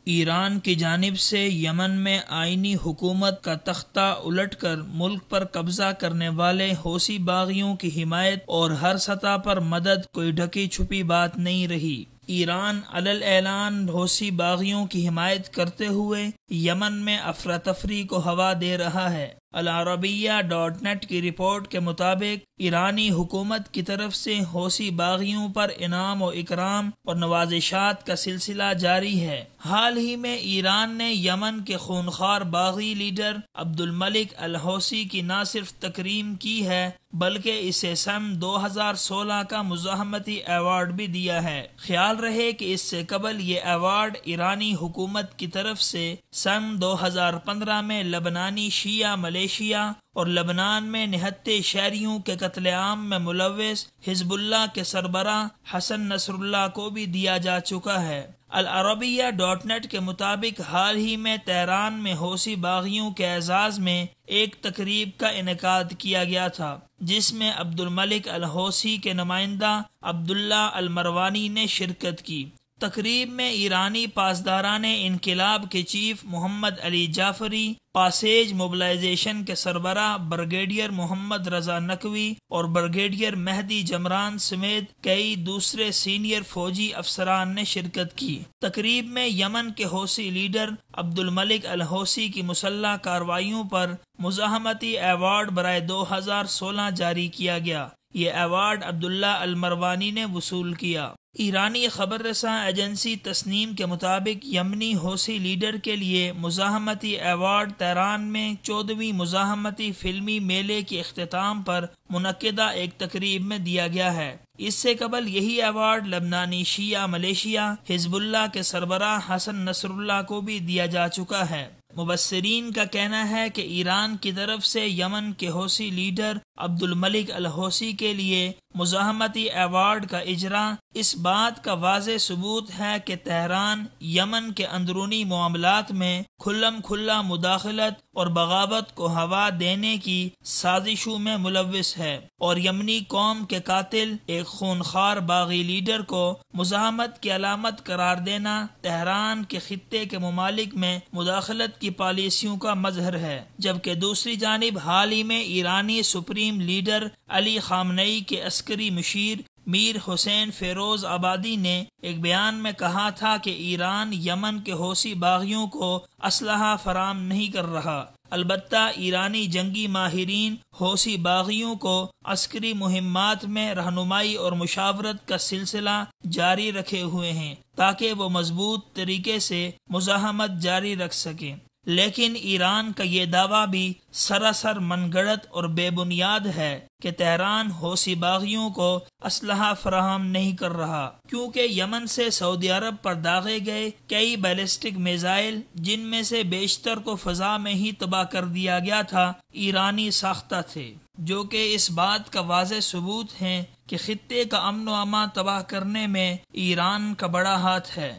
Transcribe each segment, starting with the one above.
ایران کی جانب سے یمن میں آئینی حکومت کا تختہ الٹ کر ملک پر قبضہ کرنے والے حوثی باغیوں کی حمایت اور ہر سطح پر مدد کوئی ڈھکی چھپی بات نہیں رہی۔ ایران علل اعلان حوثی باغیوں کی حمایت کرتے ہوئے یمن میں افراتفری کو ہوا دے رہا ہے۔ العربیہ.net کی رپورٹ کے مطابق ایرانی حکومت کی طرف سے حوثی باغیوں پر انعام و اکرام اور نوازشات کا سلسلہ جاری ہے۔ حال ہی میں ایران نے یمن کے خونخوار باغی لیڈر عبد الملک الحوثی کی نہ صرف تکریم کی ہے بلکہ اسے سن 2016 کا مزاحمتی ایوارڈ بھی دیا ہے۔ خیال رہے کہ اس سے قبل یہ ایوارڈ ایرانی حکومت کی طرف سے سن 2015 میں لبنانی شیعہ ملیشیا اور لبنان میں نہتے شہریوں کے قتل عام میں ملوث حزب اللہ کے سربراہ حسن نصر اللہ کو بھی دیا جا چکا ہے۔ العربیہ.net کے مطابق حال ہی میں تہران میں حوثی باغیوں کے اعزاز میں ایک تقریب کا انعقاد کیا گیا تھا جس میں عبد الملک الحوثی کے نمائندہ عبداللہ المروانی نے شرکت کی۔ تقریب میں ایرانی پاسداران انقلاب کے چیف محمد علی جعفری، پاسیج موبلائزیشن کے سربراہ بریگیڈیئر محمد رضا نقوی اور بریگیڈیئر مہدی جمران سمیت کئی دوسرے سینئر فوجی افسران نے شرکت کی۔ تقریب میں یمن کے حوثی لیڈر عبد الملک الحوثی کی مسلح کارروائیوں پر مزاحمتی ایوارڈ برائے 2016 جاری کیا گیا۔ یہ ایوارڈ عبداللہ المروانی نے وصول کیا۔ ایرانی خبر رساں ایجنسی تسنیم کے مطابق یمنی حوثی لیڈر کے لیے مزاحمتی ایوارڈ تہران میں 14ویں مزاحمتی فلمی میلے کے اختتام پر منعقدہ ایک تقریب میں دیا گیا ہے۔ اس سے قبل یہی ایوارڈ لبنانی شیعہ ملیشیا حزب اللہ کے سربراہ حسن نصر اللہ کو بھی دیا جا چکا ہے۔ مبصرین کا کہنا ہے کہ ایران کی طرف سے یمن کے حوثی لیڈر عبد الملک الحوثی کے لیے مزاحمتی ایوارڈ کا اجرا اس بات کا واضح ثبوت ہے کہ تہران یمن کے اندرونی معاملات میں کھلم کھلا مداخلت اور بغاوت کو ہوا دینے کی سازشوں میں ملوث ہے، اور یمنی قوم کے قاتل ایک خونخوار باغی لیڈر کو مزاحمت کی علامت قرار دینا تہران کے خطے کے ممالک میں مداخلت کی پالیسیوں کا مظہر ہے۔ جبکہ دوسری جانب حال ہی میں ایرانی سپریم لیڈر علی خامنئی کے عسکری مشیر میر حسین فیروز آبادی نے ایک بیان میں کہا تھا کہ ایران یمن کے حوثی باغیوں کو اسلحہ فراہم نہیں کر رہا۔ البتہ ایرانی جنگی ماہرین حوثی باغیوں کو عسکری مہمات میں رہنمائی اور مشاورت کا سلسلہ جاری رکھے ہوئے ہیں تاکہ وہ مضبوط طریقے سے مزاحمت جاری رکھ سکیں۔ لیکن ایران کا یہ دعویٰ بھی سراسر من گھڑت اور بے بنیاد ہے کہ تہران حوثی باغیوں کو اسلحہ فراہم نہیں کر رہا، کیونکہ یمن سے سعودی عرب پر داغے گئے کئی بیلسٹک میزائل جن میں سے بیشتر کو فضا میں ہی تباہ کر دیا گیا تھا ایرانی ساختہ تھے، جو کہ اس بات کا واضح ثبوت ہے کہ خطے کا امن و امان تباہ کرنے میں ایران کا بڑا ہاتھ ہے۔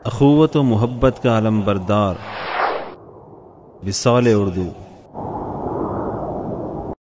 اخوت و محبت کا علم بردار وصال اردو